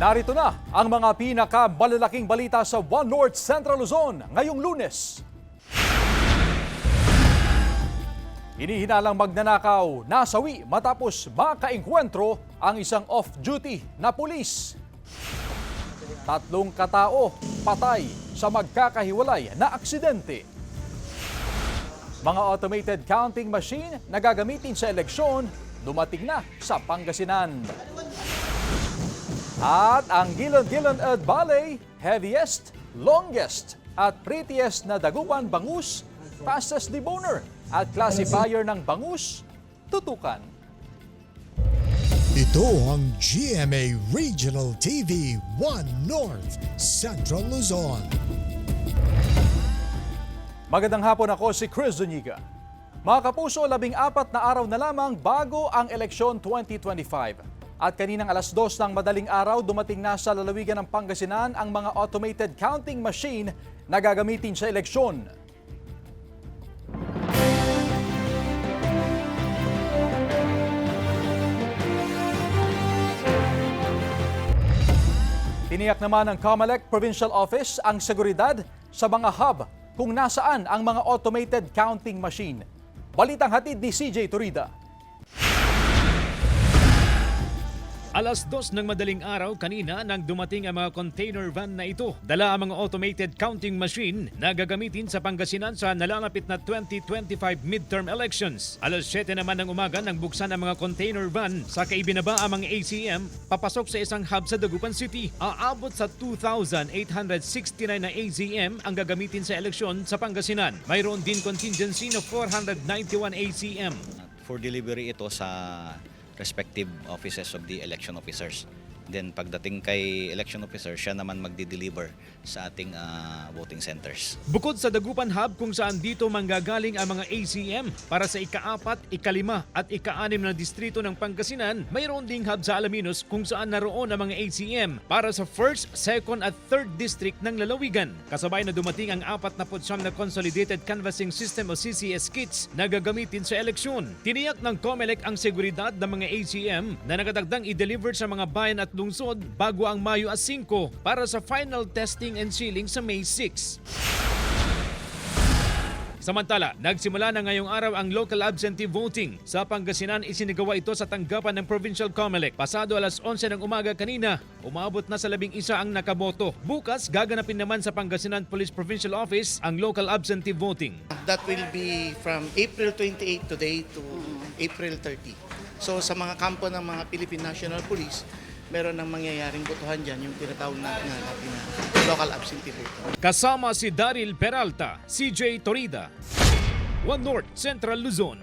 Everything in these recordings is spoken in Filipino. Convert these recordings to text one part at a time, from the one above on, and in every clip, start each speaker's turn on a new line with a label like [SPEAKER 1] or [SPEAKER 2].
[SPEAKER 1] Narito na ang mga pinakamalalaking balita sa One North Central Luzon ngayong Lunes. Hinihinalang magnanakaw nasawi matapos makaengkwentro ang isang off-duty na pulis. 3 katao patay sa magkakahiwalay na aksidente. Mga automated counting machine na gagamitin sa eleksyon dumating na sa Pangasinan. At ang Gilon-Gilon Valley, heaviest, longest at prettiest na dagupan bangus, fastest deboner at classifier ng bangus, tutukan.
[SPEAKER 2] Ito ang GMA Regional TV 1 North Central Luzon.
[SPEAKER 1] Magandang hapon, ako si Chris Zuniga. Mga kapuso, 14 na araw na lamang bago ang eleksyon 2025. At kaninang alas 2 ng madaling araw, dumating na sa lalawigan ng Pangasinan ang mga automated counting machine na gagamitin sa eleksyon. Tiniyak naman ng COMELEC Provincial Office ang seguridad sa mga hub kung nasaan ang mga automated counting machine. Balitang hatid ni CJ Turida.
[SPEAKER 3] Alas 2 ng madaling araw kanina nang dumating ang mga container van na ito. Dala ang mga automated counting machine na gagamitin sa Pangasinan sa nalalapit na 2025 midterm elections. Alas 7 naman ng umaga nang buksan ang mga container van sa kaibinaba ang mga ACM papasok sa isang hub sa Dagupan City. Aabot sa 2,869 na ACM ang gagamitin sa eleksyon sa Pangasinan. Mayroon din contingency na 491 ACM.
[SPEAKER 4] For delivery ito sa respective offices of the election officers. Then pagdating kay election officer, siya naman magdi-deliver sa ating voting centers.
[SPEAKER 3] Bukod sa Dagupan Hub kung saan dito manggagaling ang mga ACM para sa ika-4, ika-5 at ika-6 na distrito ng Pangasinan, mayroon ding hub sa Alaminos kung saan naroon ang mga ACM para sa 1st, 2nd at 3rd district ng lalawigan. Kasabay na dumating ang 49 na Consolidated Canvassing System o CCS kits na gagamitin sa eleksyon. Tiniyak ng COMELEC ang seguridad ng mga ACM na nakatagdang i-deliver sa mga bayan at lungsod bago ang Mayo 5 para sa final testing and sealing sa May 6. Samantala, nagsimula na ngayong araw ang local absentee voting. Sa Pangasinan, isinagawa ito sa tanggapan ng Provincial COMELEC. Pasado alas 11 ng umaga kanina, umabot na sa 11 ang nakaboto. Bukas, gaganapin naman sa Pangasinan Police Provincial Office ang local absentee voting.
[SPEAKER 5] That will be from April 28 today to April 30. So sa mga kampo ng mga Philippine National Police, meron ng mangyayaring botohan dyan, yung tinatawag natin na local absentee vote.
[SPEAKER 3] Kasama si Daryl Peralta, CJ Torida, One North Central Luzon.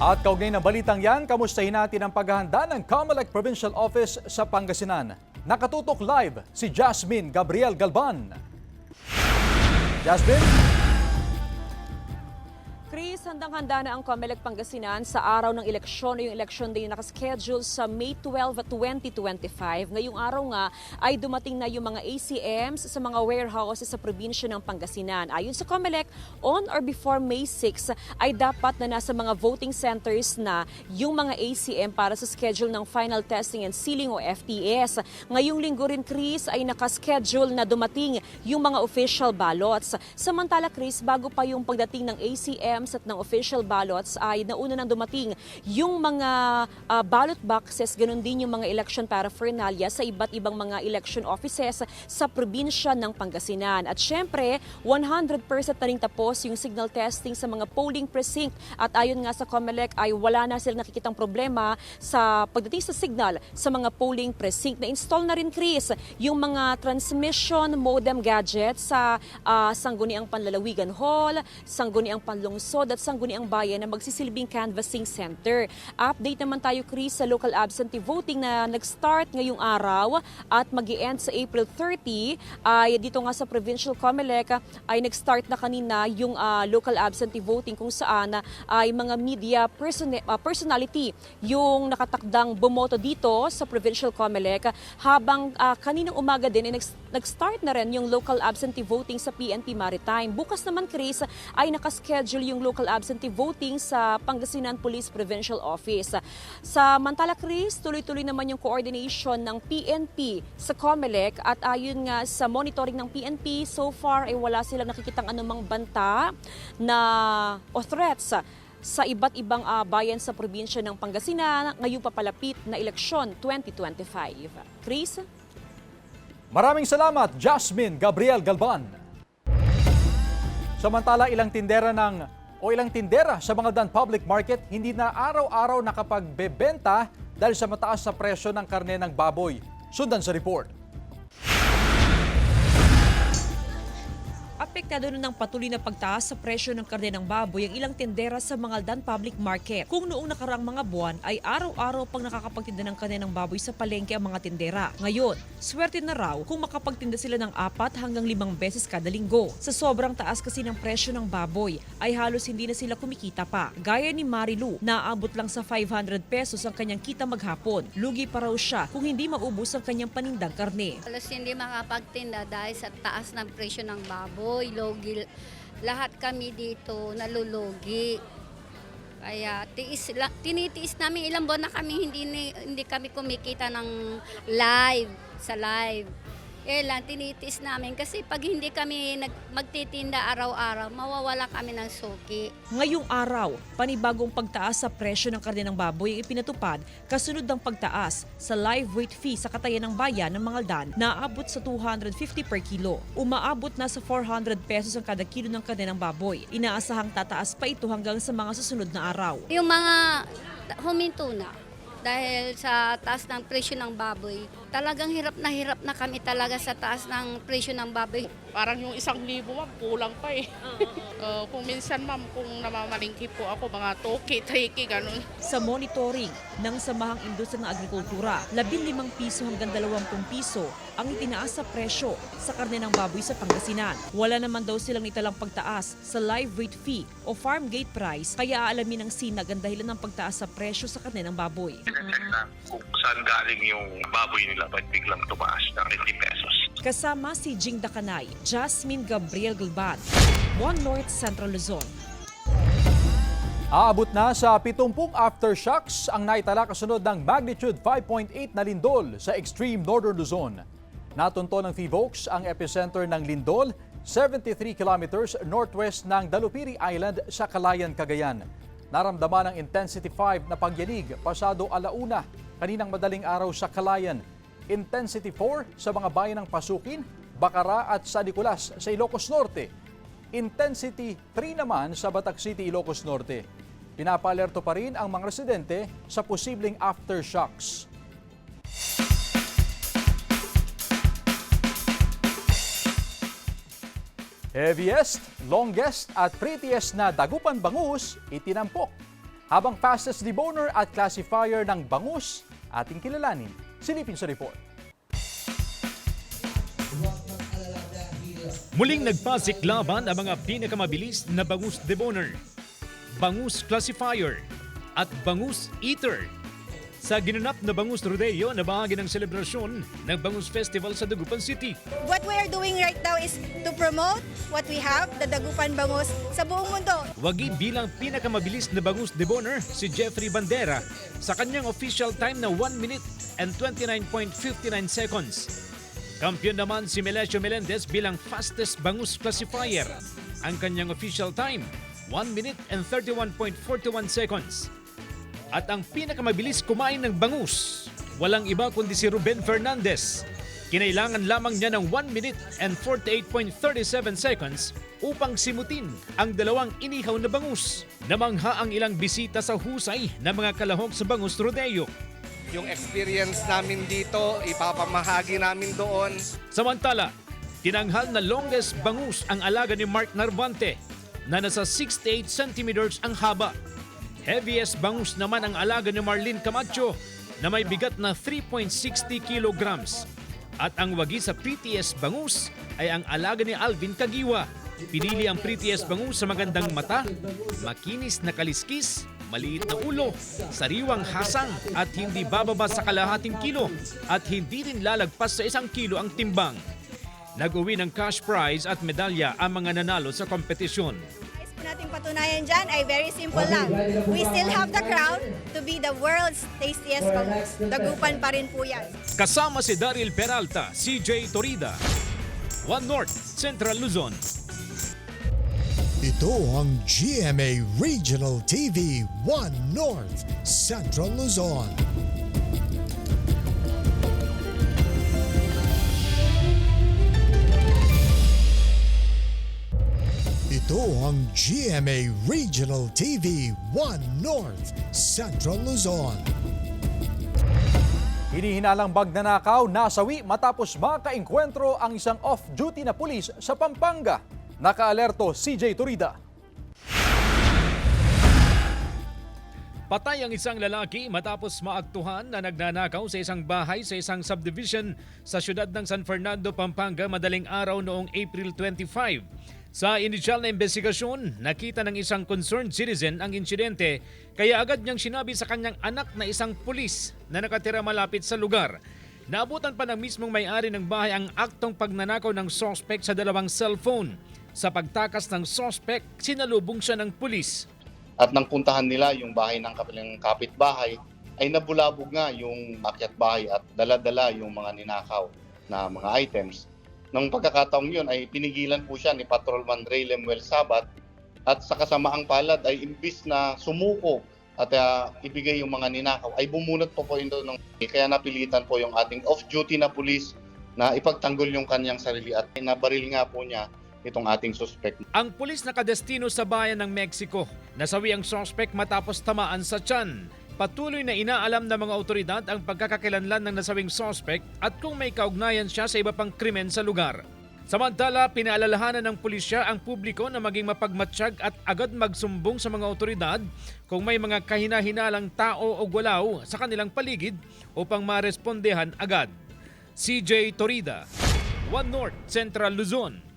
[SPEAKER 1] At kaugnay ng balitang yan, kamustahin natin ang paghahanda ng COMELEC Provincial Office sa Pangasinan. Nakatutok live si Jasmine Gabriel Galban. Jasmine?
[SPEAKER 6] Chris, handang-handa na ang COMELEC Pangasinan sa araw ng eleksyon o yung election day na nakaschedule sa May 12, 2025. Ngayong araw nga ay dumating na yung mga ACMs sa mga warehouses sa probinsya ng Pangasinan. Ayon sa COMELEC, on or before May 6 ay dapat na nasa mga voting centers na yung mga ACM para sa schedule ng final testing and sealing o FTS. Ngayong linggo rin, Chris, ay nakaschedule na dumating yung mga official ballots. Samantala, Chris, bago pa yung pagdating ng ACM at ng official ballots ay nauna nang dumating yung mga ballot boxes, ganun din yung mga election paraphernalia sa iba't ibang mga election offices sa probinsya ng Pangasinan. At syempre, 100% na rin tapos yung signal testing sa mga polling precinct at ayon nga sa COMELEC ay wala na silang nakikitang problema sa pagdating sa signal sa mga polling precinct. Na-install na rin, Chris, yung mga transmission modem gadgets sa Sangguniang Panlalawigan Hall, Sangguniang Panlungsod at Sangguniang Bayan na magsisilbing canvassing center. Update naman tayo, Chris, sa local absentee voting na nag-start ngayong araw at mag-i-end sa April 30. Ay dito nga sa Provincial COMELEC ay nag-start na kanina yung local absentee voting kung saan ay mga media personality yung nakatakdang bumoto dito sa Provincial COMELEC, habang kaninang umaga din ay nag-start na rin yung local absentee voting sa PNP Maritime. Bukas naman, Chris, ay nakaschedule yung yung local absentee voting sa Pangasinan Police Provincial Office. Sa Mantala, Chris, tuloy-tuloy naman yung coordination ng PNP sa COMELEC at ayon nga sa monitoring ng PNP, so far ay wala silang nakikitang anumang banta o threats sa iba't ibang bayan sa probinsya ng Pangasinan ngayong papalapit na eleksyon 2025. Chris?
[SPEAKER 1] Maraming salamat, Jasmine Gabriel Galban. Samantala, ilang tindera sa mga Dan Public Market hindi na araw-araw nakapagbebenta dahil sa mataas na presyo ng karne ng baboy. Sundan sa report.
[SPEAKER 6] Apektado na ng patuloy na pagtaas sa presyo ng karne ng baboy ang ilang tendera sa mga Dan Public Market. Kung noong nakaraang mga buwan ay araw-araw pang nakakapagtinda ng karne ng baboy sa palengke ang mga tendera. Ngayon, swerte na raw kung makapagtinda sila ng 4 hanggang 5 beses kada linggo. Sa sobrang taas kasi ng presyo ng baboy ay halos hindi na sila kumikita pa. Gaya ni Marilu, naabot lang sa 500 pesos ang kanyang kita maghapon. Lugi pa raw siya kung hindi maubos ang kanyang panindang karne.
[SPEAKER 7] Halos hindi makapagtinda dahil sa taas ng presyo ng baboy, logi. Lahat kami dito nalulugi. Kaya tinitiis namin ilang buwan na kami hindi kami kumikita ng sa live. Lang tinitiis namin kasi pag hindi kami magtitinda araw-araw, mawawala kami ng suki.
[SPEAKER 6] Ngayong araw, panibagong pagtaas sa presyo ng karne ng baboy ang ipinatupad kasunod ng pagtaas sa live weight fee sa Katayan ng Bayan ng Mangaldan na aabot sa 250 per kilo. Umaabot na sa 400 pesos ang kada kilo ng karne ng baboy. Inaasahang tataas pa ito hanggang sa mga susunod na araw.
[SPEAKER 7] Yung mga huminto na dahil sa taas ng presyo ng baboy, talagang hirap na kami talaga sa taas ng presyo ng baboy.
[SPEAKER 8] Parang yung 1,000 ma'am, kulang pa eh. Kung minsan ma'am, kung namamalingki po ako, mga 2K, 3K, ganun.
[SPEAKER 6] Sa monitoring ng Samahang Industriya ng Agrikultura, 15 piso hanggang 20 piso ang itinaas sa presyo sa karne ng baboy sa Pangasinan. Wala naman daw silang italang pagtaas sa live weight fee o farm gate price, kaya aalamin ng SINAG ang dahilan ng pagtaas sa presyo sa karne ng baboy.
[SPEAKER 9] Check na kung saan galing yung baboy nila ba't biglang tumaas ng 50 pesos.
[SPEAKER 6] Kasama si Jing Dakanay, Jasmine Gabriel Galban, One North Central Luzon.
[SPEAKER 1] Aabot na sa 70 aftershocks ang naitala kasunod ng magnitude 5.8 na lindol sa extreme northern Luzon. Natunto ng PHIVOLCS ang epicenter ng lindol 73 kilometers northwest ng Dalupiri Island sa Calayan, Cagayan. Naramdaman ng intensity 5 na pagyanig pasado 1:00 kaninang madaling araw sa Calayan. Intensity 4 sa mga bayan ng Pasukin, Bacara at San Nicolas sa Ilocos Norte. Intensity 3 naman sa Batac City, Ilocos Norte. Pinapaalerto pa rin ang mga residente sa posibleng aftershocks. Heaviest, longest at prettiest na dagupan bangus itinampok. Habang fastest deboner at classifier ng bangus, ating kilalanin. Silipin sa report.
[SPEAKER 3] Muling nagpasiklaban ang mga pinakamabilis na bangus deboner, bangus classifier at bangus eater sa ginanap na Bangus Rodeo na bahagi ng selebrasyon ng Bangus Festival sa Dagupan City.
[SPEAKER 10] What we are doing right now is to promote what we have, the Dagupan Bangus, sa buong mundo.
[SPEAKER 3] Wagi bilang pinakamabilis na bangus deboner si Jeffrey Bandera sa kanyang official time na 1 minute and 29.59 seconds. Kampiyon naman si Melesio Melendez bilang fastest bangus classifier. Ang kanyang official time, 1 minute and 31.41 seconds. At ang pinakamabilis kumain ng bangus, walang iba kundi si Ruben Fernandez. Kinailangan lamang niya ng 1 minute and 48.37 seconds upang simutin ang 2 inihaw na bangus. Namangha ang ilang bisita sa husay ng mga kalahok sa Bangus Rodeo.
[SPEAKER 11] Yung experience namin dito, ipapamahagi namin doon.
[SPEAKER 3] Samantala, tinanghal na longest bangus ang alaga ni Mark Narvante na nasa 68 centimeters ang haba. Heaviest bangus naman ang alaga ni Marlene Camacho na may bigat na 3.60 kilograms. At ang wagi sa prettiest bangus ay ang alaga ni Alvin Kagiwa. Pinili ang prettiest bangus sa magandang mata, makinis na kaliskis, maliit na ulo, sariwang hasang at hindi bababa sa kalahating kilo at hindi rin lalagpas sa 1 kilo ang timbang. Nag-uwi ng cash prize at medalya ang mga nanalo sa kompetisyon.
[SPEAKER 10] Nating patunayan dyan ay very simple lang. We still have the crown to be the world's tastiest bangus. Dagupan pa rin po yan.
[SPEAKER 3] Kasama si Daryl Peralta, CJ Torida. One North, Central Luzon.
[SPEAKER 2] Ito ang GMA Regional TV 1 North Central Luzon. Ito ang GMA Regional TV 1 North Central Luzon.
[SPEAKER 1] Hinihinalang magnanakaw nasawi matapos makaengkwentro ang isang off-duty na pulis sa Pampanga. Nakaalerto CJ Torida.
[SPEAKER 3] Patay ang isang lalaki matapos maaktuhan na nagnanakaw sa isang bahay sa isang subdivision sa siyudad ng San Fernando, Pampanga madaling araw noong April 25. Sa inisyal na investigasyon, nakita ng isang concerned citizen ang insidente kaya agad niyang sinabi sa kanyang anak na isang pulis na nakatira malapit sa lugar. Naabutan pa ng mismong may-ari ng bahay ang aktong pagnanakaw ng suspect sa dalawang cellphone. Sa pagtakas ng suspect, sinalubong siya ng pulis.
[SPEAKER 12] At nang puntahan nila yung bahay ng kapilang kapitbahay, ay nabulabog nga yung akyat bahay at dala-dala yung mga ninakaw na mga items. Nung pagkakataong yun ay pinigilan po siya ni Patrolman Ray Lemuel Sabat at sa kasamaang palad ay imbis na sumuko at ibigay yung mga ninakaw ay bumunot po ito ng kaya napilitan po yung ating off-duty na pulis na ipagtanggol yung kanyang sarili at nabaril nga po niya itong ating suspect.
[SPEAKER 3] Ang pulis nakadestino sa bayan ng Mexico. Nasawi ang suspect matapos tamaan sa tiyan. Patuloy na inaalam ng mga otoridad ang pagkakakilanlan ng nasawing suspect at kung may kaugnayan siya sa iba pang krimen sa lugar. Samantala, pinaalalahanan ng pulisya ang publiko na maging mapagmatsyag at agad magsumbong sa mga otoridad kung may mga kahina-hinalang tao o gulaw sa kanilang paligid upang marespondehan agad. CJ Torida, One North, Central Luzon.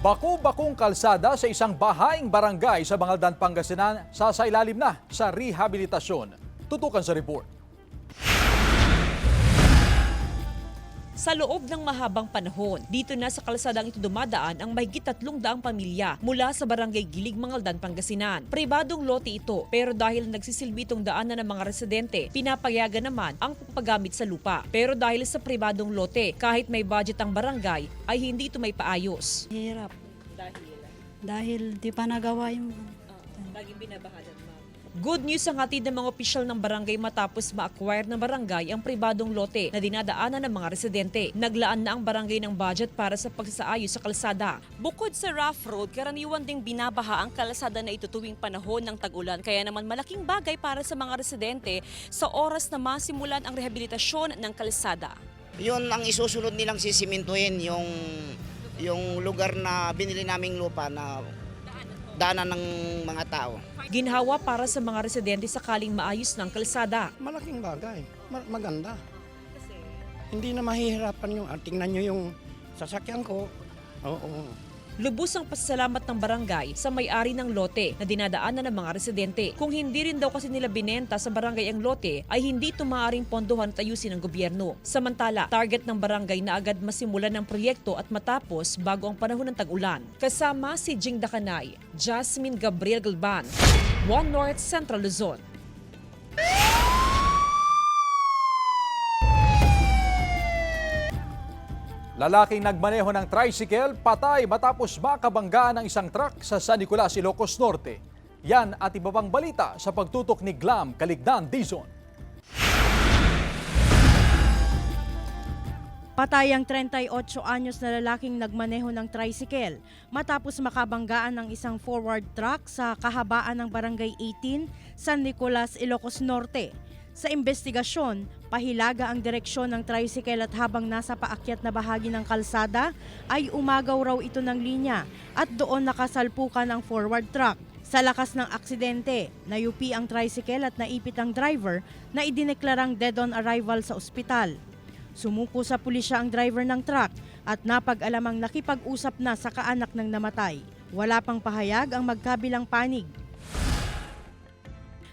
[SPEAKER 1] Baku-bakong kalsada sa isang bahaing barangay sa Bangaldan, Pangasinan sasailalim na sa rehabilitasyon. Tutukan sa report.
[SPEAKER 6] Sa loob ng mahabang panahon, dito na sa kalsadang ito dumadaan ang mahigit 300 pamilya mula sa barangay Gilig, Mangaldan, Pangasinan. Pribadong lote ito, pero dahil nagsisilbi itong daanan ng mga residente, pinapayagan naman ang pagpagamit sa lupa. Pero dahil sa pribadong lote, kahit may budget ang barangay, ay hindi ito may paayos.
[SPEAKER 13] Hirap. Dahil di pa nagawa yung...
[SPEAKER 6] Laging binabahadan, ma'am. Good news ang hatid ng mga opisyal ng barangay matapos ma-acquire ng barangay ang pribadong lote na dinadaanan ng mga residente. Naglaan na ang barangay ng budget para sa pagsaayos sa kalsada. Bukod sa rough road, karaniwan ding binabaha ang kalsada na ito tuwing panahon ng tag-ulan. Kaya naman malaking bagay para sa mga residente sa oras na masimulan ang rehabilitasyon ng kalsada.
[SPEAKER 14] Yun ang isusunod nilang sisimintuhin yung lugar na binili naming lupa na daanan ng mga tao.
[SPEAKER 6] Ginhawa para sa mga residente sakaling maayos ng kalsada.
[SPEAKER 15] Malaking bagay, maganda. Hindi na mahihirapan yung, tingnan nyo yung sasakyan ko. Oo.
[SPEAKER 6] Lubos ang pasasalamat ng barangay sa may-ari ng lote na dinadaanan ng mga residente. Kung hindi rin daw kasi nila binenta sa barangay ang lote, ay hindi ito maaaring pondohan at ayusin ng gobyerno. Samantala, target ng barangay na agad masimulan ng proyekto at matapos bago ang panahon ng tag-ulan. Kasama si Jing Dakanay, Jasmine Gabriel Galban, One North, Central Luzon.
[SPEAKER 1] Lalaking nagmaneho ng tricycle patay matapos makabanggaan ng isang truck sa San Nicolas, Ilocos Norte. Yan at iba pang balita sa pagtutok ni Glam Caligdan Dizon.
[SPEAKER 16] Patay ang 38 anyos na lalaking nagmaneho ng tricycle matapos makabanggaan ng isang forward truck sa kahabaan ng Barangay 18, San Nicolas, Ilocos Norte. Sa investigasyon, pahilaga ang direksyon ng tricycle at habang nasa paakyat na bahagi ng kalsada ay umagaw raw ito ng linya at doon nakasalpukan ang forward truck. Sa lakas ng aksidente, nayupi ang tricycle at naipit ang driver na idineklarang dead on arrival sa ospital. Sumuko sa pulisya ang driver ng truck at napag-alamang nakipag-usap na sa kaanak ng namatay. Wala pang pahayag ang magkabilang panig.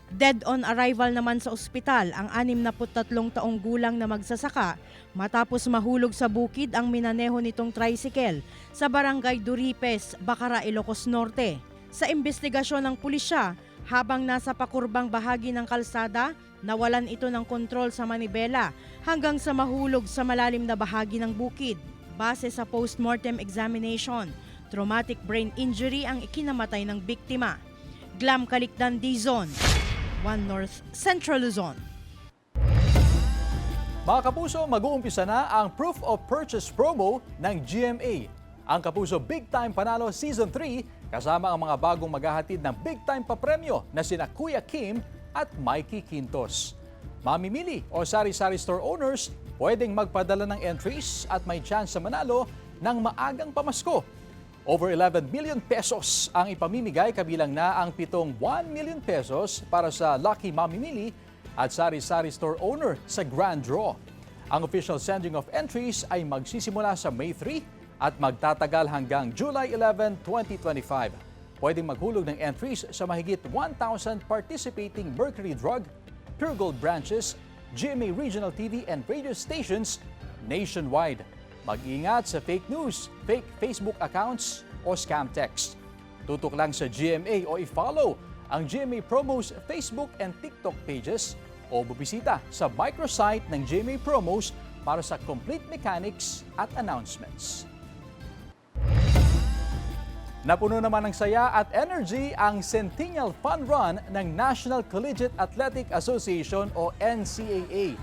[SPEAKER 16] Dead on arrival naman sa ospital ang 63 taong gulang na magsasaka matapos mahulog sa bukid ang minaneho nitong tricycle sa barangay Duripes, Bacara, Ilocos Norte. Sa investigasyon ng pulisya, habang nasa pakurbang bahagi ng kalsada, nawalan ito ng kontrol sa manibela hanggang sa mahulog sa malalim na bahagi ng bukid. Base sa postmortem examination, traumatic brain injury ang ikinamatay ng biktima. Glam Calicdan, Dizon, 1 North Central Luzon.
[SPEAKER 1] Mga kapuso, mag-uumpisa na ang Proof of Purchase promo ng GMA. Ang Kapuso Big Time Panalo Season 3 kasama ang mga bagong maghahatid ng big time papremyo na sina Kuya Kim at Mikey Quintos. Mamimili o sari-sari store owners pwedeng magpadala ng entries at may chance sa manalo ng maagang pamasko. Over 11 million pesos ang ipamimigay, kabilang na ang 1 million pesos para sa lucky mamimili at sari-sari store owner sa Grand Draw. Ang official sending of entries ay magsisimula sa May 3 at magtatagal hanggang July 11, 2025. Pwedeng maghulog ng entries sa mahigit 1,000 participating Mercury Drug, Pure Gold branches, GMA Regional TV and radio stations nationwide. Mag-ingat sa fake news, fake Facebook accounts o scam text. Tutok lang sa GMA o i-follow ang GMA Promos Facebook and TikTok pages o bubisita sa microsite ng GMA Promos para sa complete mechanics at announcements. Napuno naman ng saya at energy ang Centennial Fun Run ng National Collegiate Athletic Association o NCAA.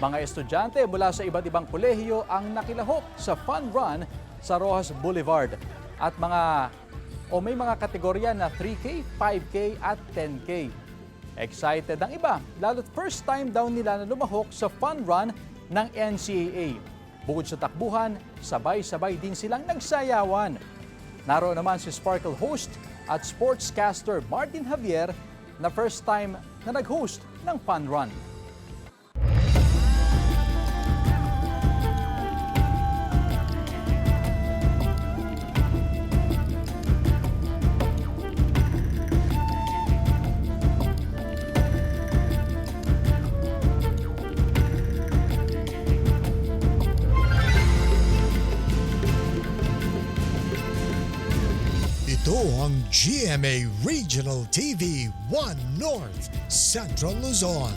[SPEAKER 1] Mga estudyante mula sa iba't ibang kolehiyo ang nakilahok sa Fun Run sa Rojas Boulevard at may mga kategorya na 3K, 5K at 10K. Excited ang iba, lalo't first time daw nila na lumahok sa Fun Run ng NCAA. Bukod sa takbuhan, sabay-sabay din silang nagsayawan. Naroon naman si Sparkle host at sportscaster Martin Javier na first time na nag-host ng Fun Run.
[SPEAKER 2] Ito ang GMA Regional TV 1 North Central Luzon.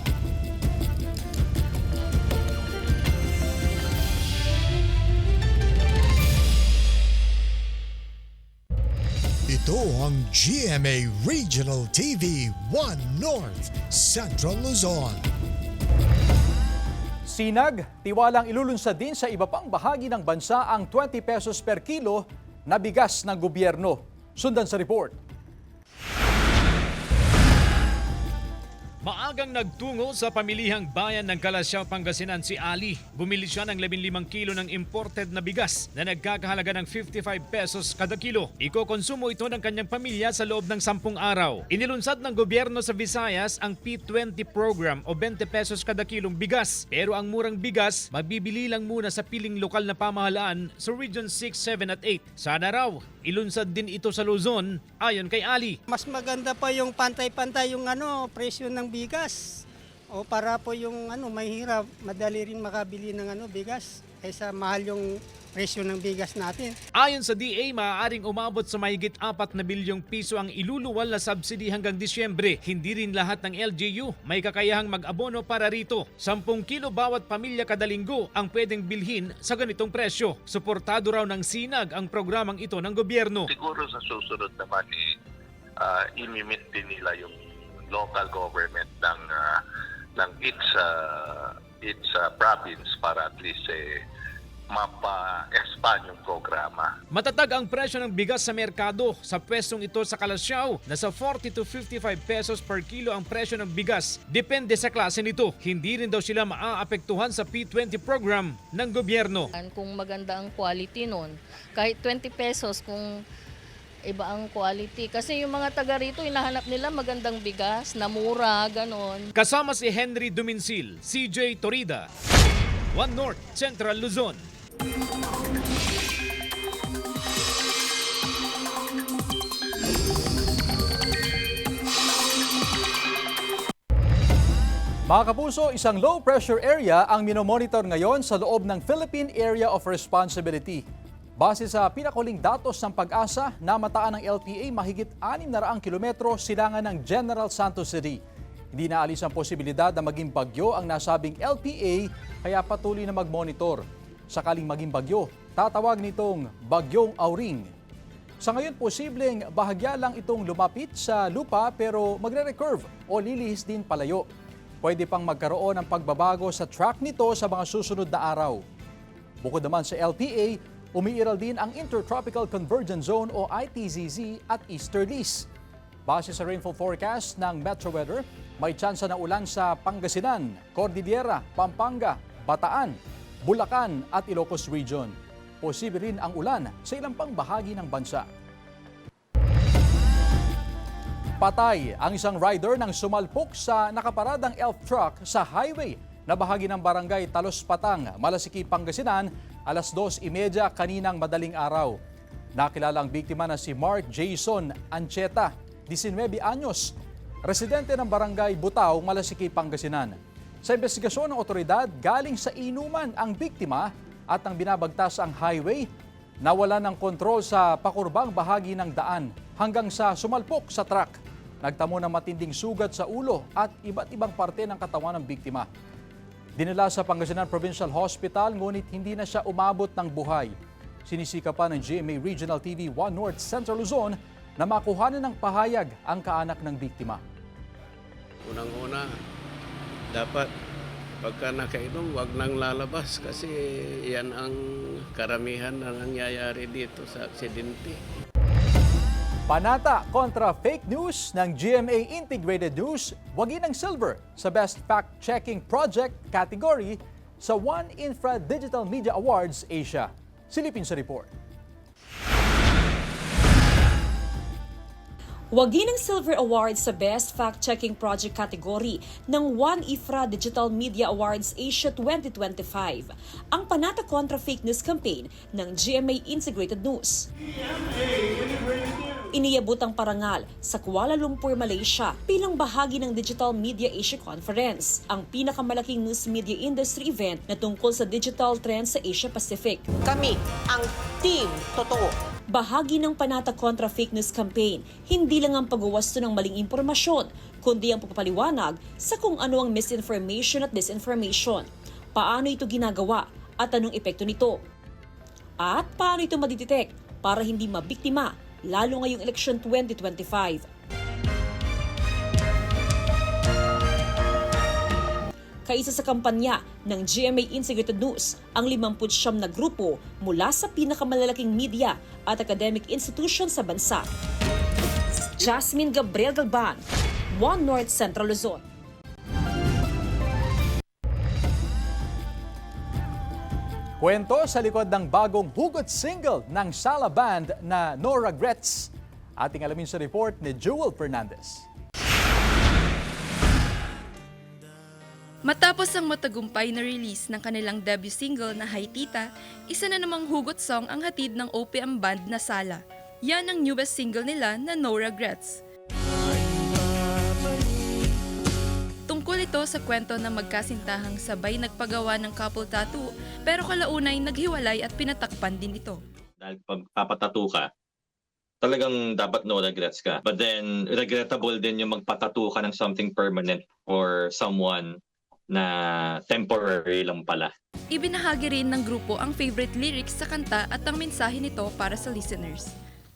[SPEAKER 2] Ito ang GMA Regional TV 1 North Central Luzon.
[SPEAKER 1] Sinag, tiwalang ilulunsad din sa iba pang bahagi ng bansa ang 20 pesos per kilo na bigas ng gobyerno. Sundan sa report.
[SPEAKER 3] Maagang nagtungo sa pamilihang bayan ng Calasiao, Pangasinan si Ali. Bumili siya ng 15 kilo ng imported na bigas na nagkakahalaga ng 55 pesos kada kilo. Ikokonsumo ito ng kanyang pamilya sa loob ng 10 araw. Inilunsad ng gobyerno sa Visayas ang P20 program o 20 pesos kada kilong bigas. Pero ang murang bigas, mabibili lang muna sa piling lokal na pamahalaan sa Region 6, 7 at 8. Sana raw, ilunsad din ito sa Luzon ayon kay Ali.
[SPEAKER 17] Mas maganda pa yung pantay-pantay yung presyo ng bigas. O para po yung mahirap, madali rin makabili ng bigas kaysa mahal yung presyo ng bigas natin.
[SPEAKER 3] Ayon sa DA, maaaring umabot sa mahigit 4 na bilyong piso ang iluluwal na subsidy hanggang Disyembre. Hindi rin lahat ng LGU may kakayahang mag-abono para rito. 10 kilo bawat pamilya kada linggo ang pwedeng bilhin sa ganitong presyo. Suportado raw ng Sinag ang programang ito ng gobyerno.
[SPEAKER 9] Siguro sa susunod naman imimit din nila yung local government ng its province para at least mapa-expand yung programa.
[SPEAKER 3] Matatag ang presyo ng bigas sa merkado. Sa pwestong ito sa Calasiao, nasa 40 to 55 pesos per kilo ang presyo ng bigas. Depende sa klase nito. Hindi rin daw sila maaapektuhan sa P20 program ng gobyerno.
[SPEAKER 18] Kung maganda ang quality nun, kahit 20 pesos kung iba ang quality. Kasi yung mga taga rito, hinahanap nila magandang bigas, na mura, ganon.
[SPEAKER 3] Kasama si Henry Duminsil, CJ Torida, 1 North Central Luzon.
[SPEAKER 1] Mga kapuso, isang low-pressure area ang minomonitor ngayon sa loob ng Philippine Area of Responsibility. Base sa pinakuling datos ng Pag-asa, namataan ng LPA mahigit 600 kilometro silangan ng General Santos City. Hindi naalis ang posibilidad na maging bagyo ang nasabing LPA, kaya patuloy na mag-monitor. Sakaling maging bagyo, tatawag nitong Bagyong Auring. Sa ngayon, posibleng bahagya lang itong lumapit sa lupa pero magre-recurve o lilihis din palayo. Pwede pang magkaroon ng pagbabago sa track nito sa mga susunod na araw. Bukod naman sa LPA, umiiral din ang Intertropical Convergence Zone o ITZZ at easterlies. Base sa rainfall forecast ng Metro Weather, may tsansa na ulan sa Pangasinan, Cordillera, Pampanga, Bataan, Bulacan at Ilocos Region. Posible rin ang ulan sa ilang pang bahagi ng bansa. Patay ang isang rider nang sumalpok sa nakaparadang elf truck sa highway na bahagi ng barangay Talos Patang, Malasiki, Pangasinan, alas 2:30 kaninang madaling araw. Nakilala ang biktima na si Mark Jason Ancheta, 19 anyos, residente ng barangay Butaw, Malasiki, Pangasinan. Sa investigasyon ng otoridad, galing sa inuman ang biktima at nang binabagtas ang highway, nawala ng kontrol sa pakurbang bahagi ng daan hanggang sa sumalpok sa truck. Nagtamo ng matinding sugat sa ulo at iba't ibang parte ng katawan ng biktima. Dinala sa Pangasinan Provincial Hospital ngunit hindi na siya umabot ng buhay. Sinisikapan ng GMA Regional TV 1 North Central Luzon na makuhanan ng pahayag ang kaanak ng biktima.
[SPEAKER 19] Unang-una, dapat pagka nakainom, wag nang lalabas kasi yan ang karamihan na nangyayari dito sa aksidente.
[SPEAKER 1] Panata kontra fake news ng GMA Integrated News, wagi ng silver sa Best Fact-Checking Project category sa One Infra Digital Media Awards Asia. Silipin sa report.
[SPEAKER 6] Wagi ng Silver Award sa Best Fact-Checking Project category ng One Infra Digital Media Awards Asia 2025, ang Panata Contra Fake News campaign ng GMA Integrated News. Iniabot ang parangal sa Kuala Lumpur, Malaysia bilang bahagi ng Digital Media Asia Conference, ang pinakamalaking news media industry event na tungkol sa digital trends sa Asia Pacific.
[SPEAKER 20] Kami ang Team Totoo.
[SPEAKER 6] Bahagi ng Panata Contra Fake News campaign, hindi lang ang pagwawasto ng maling impormasyon, kundi ang pagpapaliwanag sa kung ano ang misinformation at disinformation. Paano ito ginagawa at anong epekto nito? At paano ito madidetect para hindi mabiktima, lalo ngayong eleksyon 2025. Kaisa sa kampanya ng GMA Integrated News, ang 59 na grupo mula sa pinakamalalaking media at academic institution sa bansa. Jasmine Gabriel Galban, One North Central Luzon.
[SPEAKER 1] Kwento sa likod ng bagong hugot single ng Sala Band na No Regrets. Ating alamin sa report ni Jewel Fernandez.
[SPEAKER 21] Matapos ang matagumpay na release ng kanilang debut single na Hi Tita, isa na namang hugot song ang hatid ng OPM band na Sala. Yan ang newest single nila na No Regrets. Tungkol ito sa kwento ng magkasintahang sabay nagpagawa ng couple tattoo pero kalaunay naghiwalay at pinatakpan din ito.
[SPEAKER 22] Dahil pag papatattoo ka, talagang dapat no regrets ka. But then, regrettable din yung magpatattoo ka ng something permanent or someone na temporary lang pala.
[SPEAKER 21] Ibinahagi rin ng grupo ang favorite lyrics sa kanta at ang mensahe nito para sa listeners.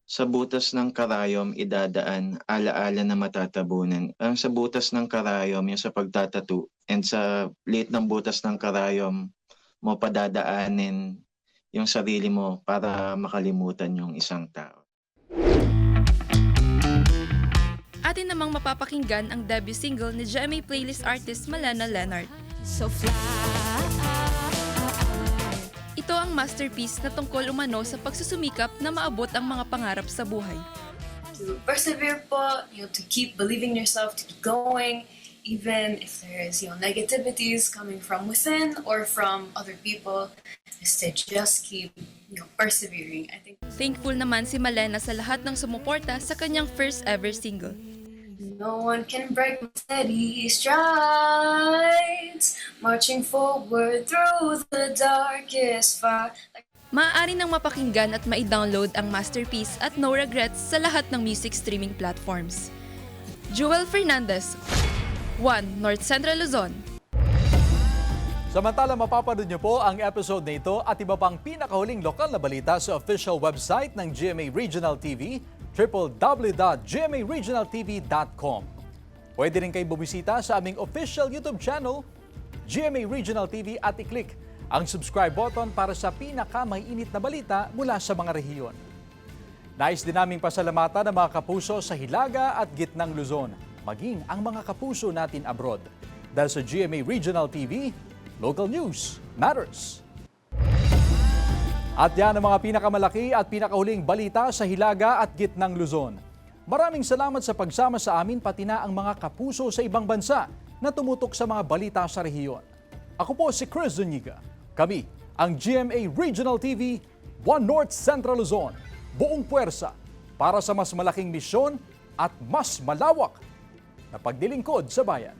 [SPEAKER 23] Sa butas ng karayom idadaan, alaala na matatabunan. Ang sa butas ng karayom, yung sa pagtatato, and sa liit ng butas ng karayom mo padadaanin yung sarili mo para makalimutan yung isang tao.
[SPEAKER 21] Atin namang mapapakinggan ang debut single ni GMA playlist artist Malena Leonard.
[SPEAKER 24] So fly.
[SPEAKER 21] Ito ang masterpiece na tungkol umano sa pagsusumikap na maabot ang mga pangarap sa buhay.
[SPEAKER 24] To persevere po, to keep believing in yourself, to keep going, even if there is negativities coming from within or from other people, is to just keep persevering. I think.
[SPEAKER 21] Thankful naman si Malena sa lahat ng sumuporta sa kanyang first ever single.
[SPEAKER 24] No one can break my steady strides, marching forward through the darkest fire.
[SPEAKER 21] Maaari nang mapakinggan at mai-download ang masterpiece at No Regrets sa lahat ng music streaming platforms. Joel Fernandez, 1 North Central Luzon.
[SPEAKER 1] Samantala, mapapanood niyo po ang episode na ito at iba pang pinakahuling lokal na balita sa official website ng GMA Regional TV, www.gmaregionaltv.com. Pwede rin kayo bumisita sa aming official YouTube channel, GMA Regional TV, at i-click ang subscribe button para sa pinaka-maiinit na balita mula sa mga rehiyon. Nais din naming pasalamatan ang mga kapuso sa Hilaga at Gitnang Luzon, maging ang mga kapuso natin abroad. Dahil sa GMA Regional TV, local news matters. At yan ang mga pinakamalaki at pinakahuling balita sa Hilaga at Gitnang Luzon. Maraming salamat sa pagsama sa amin pati na ang mga kapuso sa ibang bansa na tumutok sa mga balita sa rehiyon. Ako po si Chris Zuniga. Kami ang GMA Regional TV, 1 North Central Luzon. Buong puwersa para sa mas malaking misyon at mas malawak na paglilingkod sa bayan.